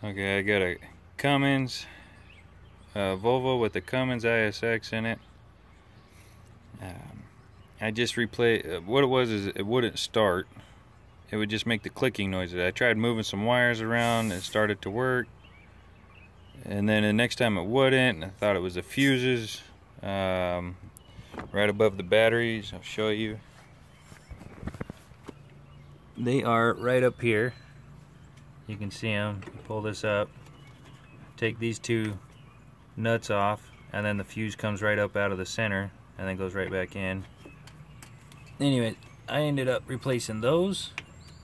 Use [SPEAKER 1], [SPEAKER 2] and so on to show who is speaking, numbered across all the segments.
[SPEAKER 1] Okay, I got a Cummins, Volvo with the Cummins ISX in it. I just replaced, what it was is it wouldn't start. It would just make the clicking noises. I tried moving some wires around, it started to work. And then the next time it wouldn't, and I thought it was the fuses right above the batteries. I'll show you. They are right up here. You can see them. Pull this up, take these two nuts off, and then the fuse comes right up out of the center and then goes right back in. Anyway, I ended up replacing those,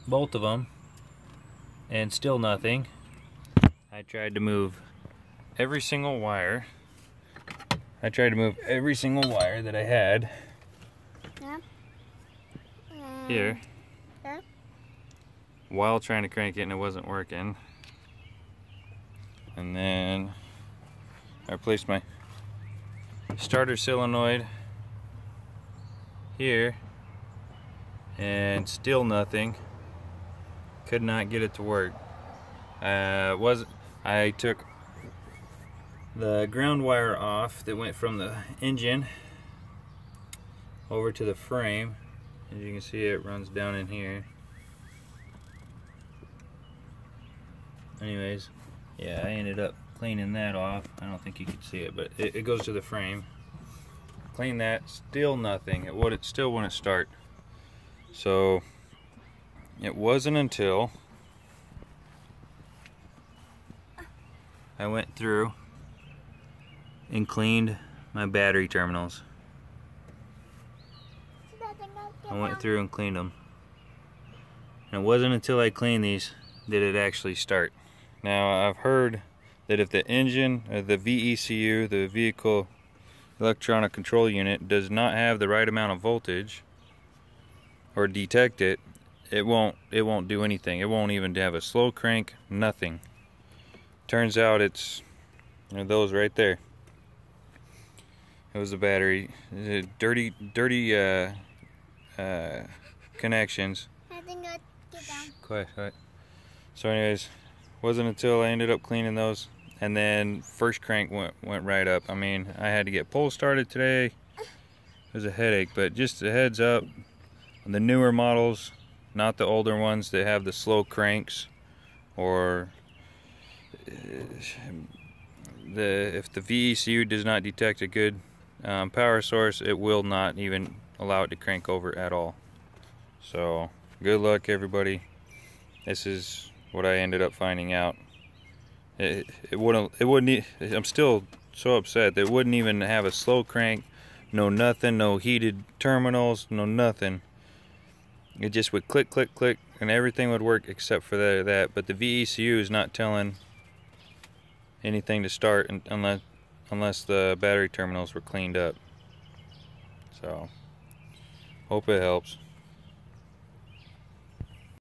[SPEAKER 1] both of them, and still nothing. I tried to move every single wire. I tried to move every single wire that I had here while trying to crank it, and it wasn't working. And then I replaced my starter solenoid here, and still nothing. Could not get it to work. I took the ground wire off that went from the engine over to the frame. As you can see, it runs down in here. Anyways, yeah, I ended up cleaning that off. I don't think you can see it, but it goes to the frame. Clean that, still nothing. It still wouldn't start. So it wasn't until I went through and cleaned my battery terminals. I went through and cleaned them. And it wasn't until I cleaned these that it actually start. Now, I've heard that if the engine, or the VECU, the Vehicle Electronic Control Unit, does not have the right amount of voltage or detect it, it won't do anything. It won't even have a slow crank, nothing. Turns out it's those right there. It was the battery. Dirty connections.
[SPEAKER 2] I think I'll get down.
[SPEAKER 1] Quiet. So anyways, wasn't until I ended up cleaning those, and then first crank went right up. I mean, I had to get pull started today. It was a headache, but just a heads up, on the newer models, not the older ones that have the slow cranks, or if the VECU does not detect a good power source, it will not even allow it to crank over at all. So good luck, everybody. This is what I ended up finding out. It wouldn't. I'm still so upset that it wouldn't even have a slow crank, no nothing, no heated terminals, no nothing. It just would click, click, click, and everything would work except for that. But the VECU is not telling anything to start unless the battery terminals were cleaned up. So hope it helps.